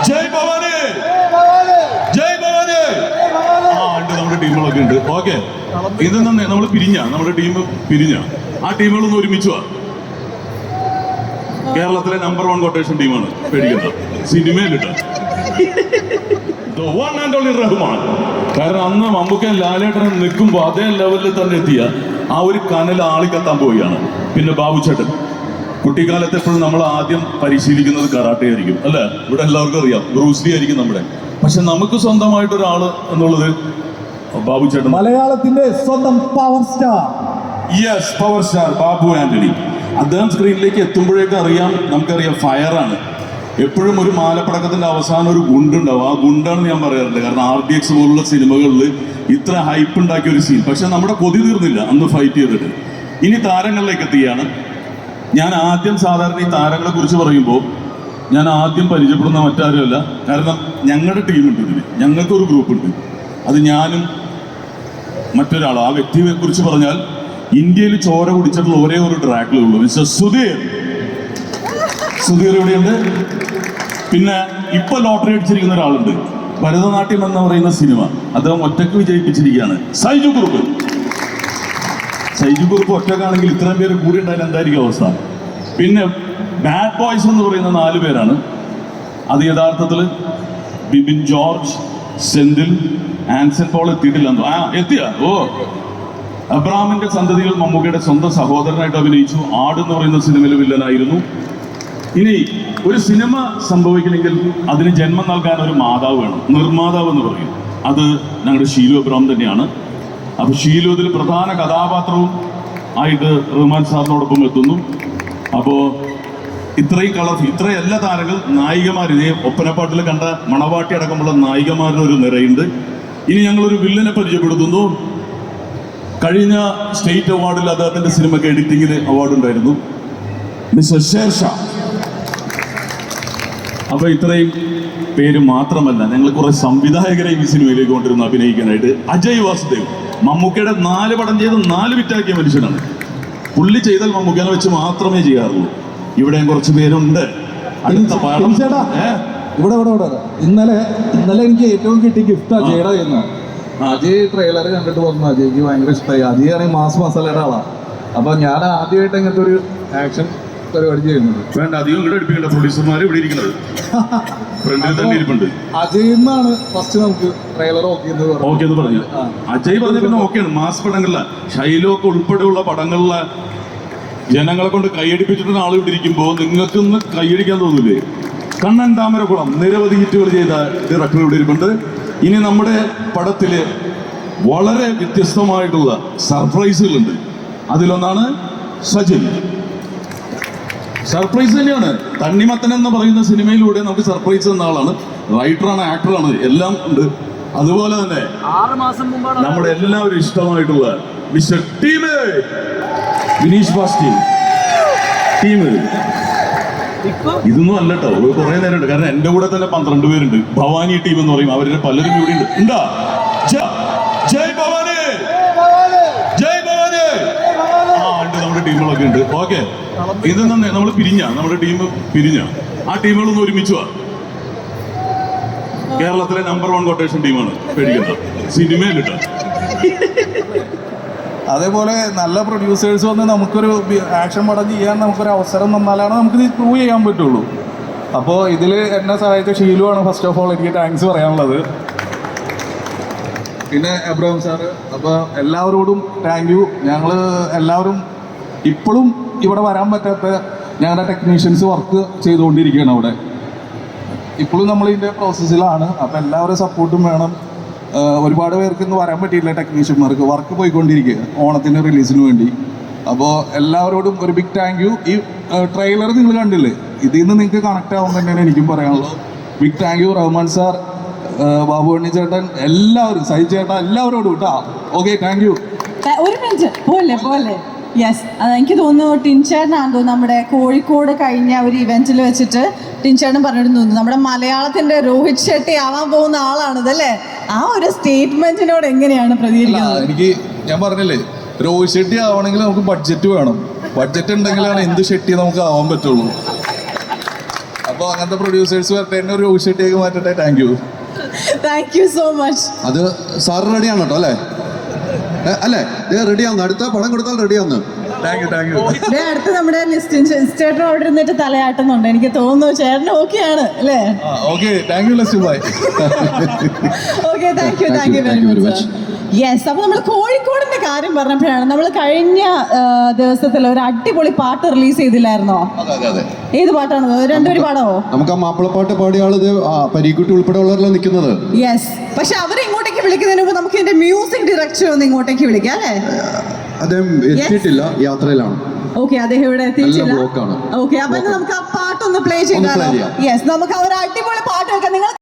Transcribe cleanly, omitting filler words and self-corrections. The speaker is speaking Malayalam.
ജയ് ഭവാനി, ജയ് ഭവാനി. ആ ഉണ്ട്, നമ്മുടെ ടീമുകളൊക്കെ ഉണ്ട്. ഓക്കെ, ഇത് നമ്മൾ നമ്മുടെ ടീം പിരിഞ്ഞ ആ ടീമുകളൊന്ന് ഒരുമിച്ചു വാ. കേരളത്തിലെ നമ്പർ 1 കൊട്ടേഷൻ ടീമാണ്, പേടിക്കണ്ട. സിനിമയിലിട്ട് വൺ ആൻഡ് ഓൺലി റഹ്മാൻ. കാരണം അന്ന് മമ്മൂക്കൻ ലാലേട്ടനെ നിൽക്കുമ്പോൾ അതേ ലെവലിൽ തന്നെ എത്തിയ ആ ഒരു കനൽ ആളിക്കത്താൻ പോവുകയാണ്. പിന്നെ ബാബു ചേട്ടൻ കുട്ടിക്കാലത്ത് എപ്പോഴും നമ്മൾ ആദ്യം പരിശീലിക്കുന്നത് കരാട്ടെ ആയിരിക്കും, അല്ലെ? ഇവിടെ എല്ലാവർക്കും അറിയാം, ബ്രൂസ്ലി ആയിരിക്കും നമ്മുടെ. പക്ഷെ നമുക്ക് സ്വന്തമായിട്ടൊരാള് എന്നുള്ളത് ബാബു ചേട്ടൻ, മലയാളത്തിന്റെ സ്വന്തം power star. Yes, power star Babu Antony. അദ്ദേഹം സ്ക്രീനിലേക്ക് എത്തുമ്പോഴേക്കും അറിയാം, നമുക്കറിയാം ഫയറാണ്. എപ്പോഴും ഒരു മാലപ്പടക്കത്തിന്റെ അവസാനം ഒരു ഗുണ്ടുണ്ടാവും. ആ ഗുണ്ടാണെന്ന് ഞാൻ പറയാറുണ്ട്. കാരണം RDX പോലുള്ള സിനിമകളിൽ ഇത്ര ഹൈപ്പ് ഉണ്ടാക്കിയ ഒരു സീൻ. പക്ഷെ നമ്മുടെ കൊതി തീർന്നില്ല അന്ന് ഫൈറ്റ് ചെയ്തിട്ട്. ഇനി താരങ്ങളിലേക്ക് എത്തുകയാണ്. ഞാൻ ആദ്യം സാധാരണ ഈ താരങ്ങളെ കുറിച്ച് പറയുമ്പോൾ ഞാൻ ആദ്യം പരിചയപ്പെടുന്ന മറ്റാരുമല്ല. കാരണം ഞങ്ങളുടെ ടീമുണ്ട് ഇതിൽ, ഞങ്ങൾക്കൊരു ഗ്രൂപ്പുണ്ട്. അത് ഞാനും മറ്റൊരാളും. ആ വ്യക്തിയെ കുറിച്ച് പറഞ്ഞാൽ ഇന്ത്യയിൽ ചോര കുടിച്ചിട്ടുള്ള ഒരേ ഒരു ട്രാക്കിലേ ഉള്ളൂ, മിസ്റ്റർ സുധീർ. സുധീർ ഇവിടെയുണ്ട്. പിന്നെ ഇപ്പൊ ലോട്ടറി അടിച്ചിരിക്കുന്ന ഒരാളുണ്ട്, ഭരതനാട്യം എന്ന് പറയുന്ന സിനിമ അദ്ദേഹം ഒറ്റയ്ക്ക് വിജയിപ്പിച്ചിരിക്കുകയാണ്, സൈജു കുറുപ്പ്. സൈജു കുറുപ്പ് ഒറ്റക്കാണെങ്കിൽ ഇത്രയും പേര് കൂടി ഉണ്ടായാലും എന്തായിരിക്കും അവസ്ഥ? പിന്നെ ബാഡ് ബോയ്സ് എന്ന് പറയുന്ന 4 പേരാണ്. അത് യഥാർത്ഥത്തിൽ ബിബിൻ ജോർജ്, സെന്തിൽ, ആൻസൺ പോൾ എത്തിയിട്ടില്ല. അബ്രാമിന്റെ സന്തതികൾ മമ്മൂക്കയുടെ സ്വന്തം സഹോദരനായിട്ട് അഭിനയിച്ചു. ആട് എന്ന് പറയുന്ന സിനിമയിൽ വില്ലനായിരുന്നു. ഇനി ഒരു സിനിമ സംഭവിക്കണമെങ്കിൽ അതിന് ജന്മം നൽകാൻ ഒരു മാതാവ് വേണം, നിർമ്മാതാവ് എന്ന് പറയും. അത് ഞങ്ങളുടെ ഷീലു അബ്രാം തന്നെയാണ്. അപ്പൊ ഷീലു ഇതിൽ പ്രധാന കഥാപാത്രവും ആയിട്ട് റഹ്മാൻ സാറിനോടൊപ്പം എത്തുന്നു. അപ്പോൾ ഇത്രയും എല്ലാ താരങ്ങൾ നായികമാർ, ഇതേ ഒപ്പനപ്പാട്ടിൽ കണ്ട മണവാട്ടി അടക്കമുള്ള നായികമാരുടെ ഒരു നിരയുണ്ട്. ഇനി ഞങ്ങളൊരു വില്ലനെ പരിചയപ്പെടുത്തുന്നു. കഴിഞ്ഞ സ്റ്റേറ്റ് അവാർഡിൽ അദ്ദേഹത്തിന്റെ സിനിമയ്ക്ക് എഡിറ്റിംഗിന് അവാർഡ് ഉണ്ടായിരുന്നു, മിസ്റ്റർ ഷേർഷാ. അപ്പൊ ഇത്രയും പേര് മാത്രമല്ല, ഞങ്ങൾ കുറെ സംവിധായകരെ ഈ സിനിമയിലേക്ക് കൊണ്ടിരുന്നു അഭിനയിക്കാനായിട്ട്. അജയ് വാസുദേവ് മമ്മൂക്കയുടെ 4 പടം ചെയ്ത് 4 വിറ്റാക്കിയ മനുഷ്യനാണ്. പുള്ളി ചെയ്താൽ മമ്മൂക്കനെ വെച്ച് മാത്രമേ ചെയ്യാറുള്ളൂ. ഇവിടെയും കുറച്ച് പേരുണ്ട്. അടുത്ത പാഠം ഇവിടെ ഇന്നലെ എനിക്ക് ഏറ്റവും കിട്ടിയ ഗിഫ്റ്റ് അജയുടെ ചെയ്യുന്ന. അജയ് ട്രെയിലർ കണ്ടിട്ട് വന്നു, അജയ്ക്ക് ഭയങ്കര ഇഷ്ടമായി. അജയാണെങ്കിൽ മാസ് മസാലയുടെ ആളാണ്. അപ്പൊ ഞാൻ ആദ്യമായിട്ട് ഇങ്ങനത്തെ ഒരു ആക്ഷൻ പരിപാടി ചെയ്യുന്നത്. വേണ്ട, അധികം ഇവിടെ അടുപ്പിക്കേണ്ട, പ്രൊഡ്യൂസർമാർ ഇവിടെ ഇരിക്കുന്നത് ഫ്രണ്ടിൽ തന്നെ ഇരിപ്പുണ്ട്. അജയ് എന്നാണ് ഫസ്റ്റ് നമുക്ക് ട്രെയിലർ ഓക്കെ എന്ന് പറഞ്ഞു. അജയ് പറഞ്ഞ പിന്നെ ഓക്കെയാണ്. മാസ് പടങ്ങളിലെ ഷൈലോക്ക് ഉൾപ്പെടെയുള്ള പടങ്ങളിലെ ജനങ്ങളെ കൊണ്ട് കൈയടിപ്പിച്ചിട്ടുള്ള ആൾ ഇവിടെ ഇരിക്കുമ്പോൾ നിങ്ങൾക്കൊന്ന് കൈയടിക്കാൻ തോന്നില്ലേ? കണ്ണൻ താമരക്കുളം നിരവധി ഹിറ്റുകൾ ചെയ്ത ഡയറക്ടർ ഇവിടെ ഇരിപ്പുണ്ട്. ഇനി നമ്മുടെ പടത്തില് വളരെ വ്യത്യസ്തമായിട്ടുള്ള സർപ്രൈസുകളുണ്ട്. അതിലൊന്നാണ് സജിൻ. സർപ്രൈസ് തന്നെയാണ്. തണ്ണിമത്തൻ എന്ന് പറയുന്ന സിനിമയിലൂടെ നമുക്ക് സർപ്രൈസ് എന്ന ആളാണ്. റൈറ്ററാണ്, ആക്ടറാണ്, എല്ലാം ഉണ്ട്. അതുപോലെ തന്നെ 6 മാസം മുമ്പാണ് നമ്മുടെ എല്ലാവരും ഇഷ്ടമായിട്ടുള്ള മിസ്റ്റർ ടീം വിനീഷ് ബാസ്റ്റി ടീം. ഇതൊന്നും അല്ല കേട്ടോ, കുറെ നേരമുണ്ട്. കാരണം എന്റെ കൂടെ തന്നെ 12 പേരുണ്ട്. ഭവാനി ടീം എന്ന് പറയും, അവരുടെ പലരും ഇവിടെ ഉണ്ട്. എന്താ ജയ് ഭവാനി, ജയ് ഭവാനി. ആ ഉണ്ട്, നമ്മുടെ ടീമുകളൊക്കെ ഉണ്ട്. ഓക്കെ, ഇത് നമ്മൾ നമ്മുടെ ടീം പിരിഞ്ഞ ആ ടീമുകളൊന്ന് ഒരുമിച്ചു വാ. കേരളത്തിലെ നമ്പർ 1 കൊട്ടേഷൻ ടീമാണ്, പേടിക്കണ്ട. സിനിമയിലിട്ട് അതേപോലെ നല്ല പ്രൊഡ്യൂസേഴ്സ് വന്ന് നമുക്കൊരു ആക്ഷൻ പടം ചെയ്യാൻ നമുക്കൊരു അവസരം തന്നാലാണ് നമുക്കിത് പ്രൂവ് ചെയ്യാൻ പറ്റുള്ളൂ. അപ്പോൾ ഇതിൽ എന്നെ സഹായിച്ച ഷീലുവാണ് ഫസ്റ്റ് ഓഫ് ഓൾ എനിക്ക് താങ്ക്സ് പറയാനുള്ളത്. പിന്നെ അബ്രഹാം സാറ്. അപ്പോൾ എല്ലാവരോടും താങ്ക് യു. ഞങ്ങൾ എല്ലാവരും ഇപ്പോഴും ഇവിടെ വരാൻ പറ്റാത്ത ഞങ്ങളുടെ ടെക്നീഷ്യൻസ് വർക്ക് ചെയ്തുകൊണ്ടിരിക്കുകയാണ് അവിടെ. ഇപ്പോഴും നമ്മളിതിൻ്റെ പ്രോസസ്സിലാണ്. അപ്പോൾ എല്ലാവരും സപ്പോർട്ടും വേണം. ഒരുപാട് പേർക്ക് ഇന്ന് വരാൻ പറ്റിയില്ല, ടെക്നീഷ്യന്മാർക്ക് വർക്ക് പോയിക്കൊണ്ടിരിക്കുക ഓണത്തിൻ്റെ റിലീസിന് വേണ്ടി. അപ്പോൾ എല്ലാവരോടും ഒരു ബിഗ് താങ്ക് യു. ഈ ട്രെയിലർ നിങ്ങൾ കണ്ടില്ലേ, ഇതിൽ നിന്ന് നിങ്ങൾക്ക് കണക്ട് ആവും തന്നെയാണ് എനിക്കും പറയാനുള്ളത്. Big thank you Rahman sir, Babu അണ്ണി ചേട്ടൻ, എല്ലാവരും, സൈജ് ചേട്ടൻ, എല്ലാവരോടും കേട്ടോ. Okay, thank you. ഒരു മിനിറ്റ് പോലെ യെസ്, എനിക്ക് തോന്നുന്നു ടിൻചേട്ടനാണെന്ന് തോന്നുന്നു നമ്മുടെ കോഴിക്കോട് കഴിഞ്ഞ ഒരു ഇവന്റിൽ വെച്ചിട്ട് ടിൻചേട്ടൻ പറഞ്ഞിരുന്നു തോന്നുന്നു നമ്മുടെ മലയാളത്തിന്റെ രോഹിത് ഷെട്ടി ആവാൻ പോകുന്ന ആളാണിത് അല്ലേ? ആ ഒരു സ്റ്റേറ്റ്മെന്റിനോട് എങ്ങനെയാണ് പ്രതികരിക്കുന്നത്? ഞാൻ പറഞ്ഞില്ലേ, രോഹിത് ഷെട്ടി ആവണമെങ്കിൽ നമുക്ക് ബഡ്ജറ്റ് വേണം. ബഡ്ജറ്റ് ഉണ്ടെങ്കിലാണ് എന്ത് ഷെട്ടി നമുക്ക് ആവാൻ പറ്റുള്ളൂ. അപ്പോൾ അങ്ങനത്തെ പ്രൊഡ്യൂസേഴ്സ് വരട്ടെ, എന്നെ ഒരു രോഹിത് ഷെട്ടിയൊക്കെ മാറ്റട്ടെ. Thank you. Thank you so much. അത് സാറ് റെഡിയാണ് കേട്ടോ അല്ലേ? അല്ലേ റെഡിയാന്ന്, അടുത്ത പടം കൊടുത്താൽ റെഡിയാന്ന്. Thank you, thank you. അടുത്ത് നമ്മുടെ ചേട്ടൻ അവിടെ ഇരുന്നിട്ട് തലയാട്ടുന്നുണ്ട്, എനിക്ക് തോന്നുന്നു ചേട്ടൻ ഓക്കെയാണ് അല്ലേ? ഓക്കെ, താങ്ക് യു ലസ്സു bye. Okay, thank you very much. Yes, അപ്പൊ നമ്മൾ കോഴിക്കോടിന്റെ കാര്യം പറഞ്ഞപ്പോഴാണ് നമ്മൾ കഴിഞ്ഞ ദിവസത്തിൽ ഒരു അടിപൊളി പാട്ട് റിലീസ് ചെയ്തില്ലായിരുന്നോ? അതെ. ഏത് പാട്ടാണ്? രണ്ടുപേര് പാടാവോ? നമുക്ക് ആ മാപ്പിളപ്പാട്ട് പാടിയ ആളത് പരീക്കുട്ടി ഉൾപ്പെടെ ഉള്ളവരെല്ലാം നിൽക്കുന്നത്. യെസ്, പക്ഷെ അവരെ ഇങ്ങോട്ടേക്ക് വിളിക്കുന്നതിന് മുമ്പ് നമുക്ക് ഇതിന്റെ മ്യൂസിക് ഡയറക്ടർ ഒന്ന് ഇങ്ങോട്ടേക്ക് വിളിക്കാം അല്ലേ? അദ്ദേഹം എത്തിയിട്ടില്ല, യാത്രയിലാണ്. ഓക്കെ, അദ്ദേഹം ഇവിടെ എത്തിയിട്ടില്ല. ബ്ലോക്കാണ്. ഓക്കെ, അപ്പൊ നമുക്ക് ആ പാട്ടൊന്ന് പ്ലേ ചെയ്താലോ? യെസ്, നമുക്ക് ആ ഒരു അടിപൊളി പാട്ട് വെക്കാം. നിങ്ങൾ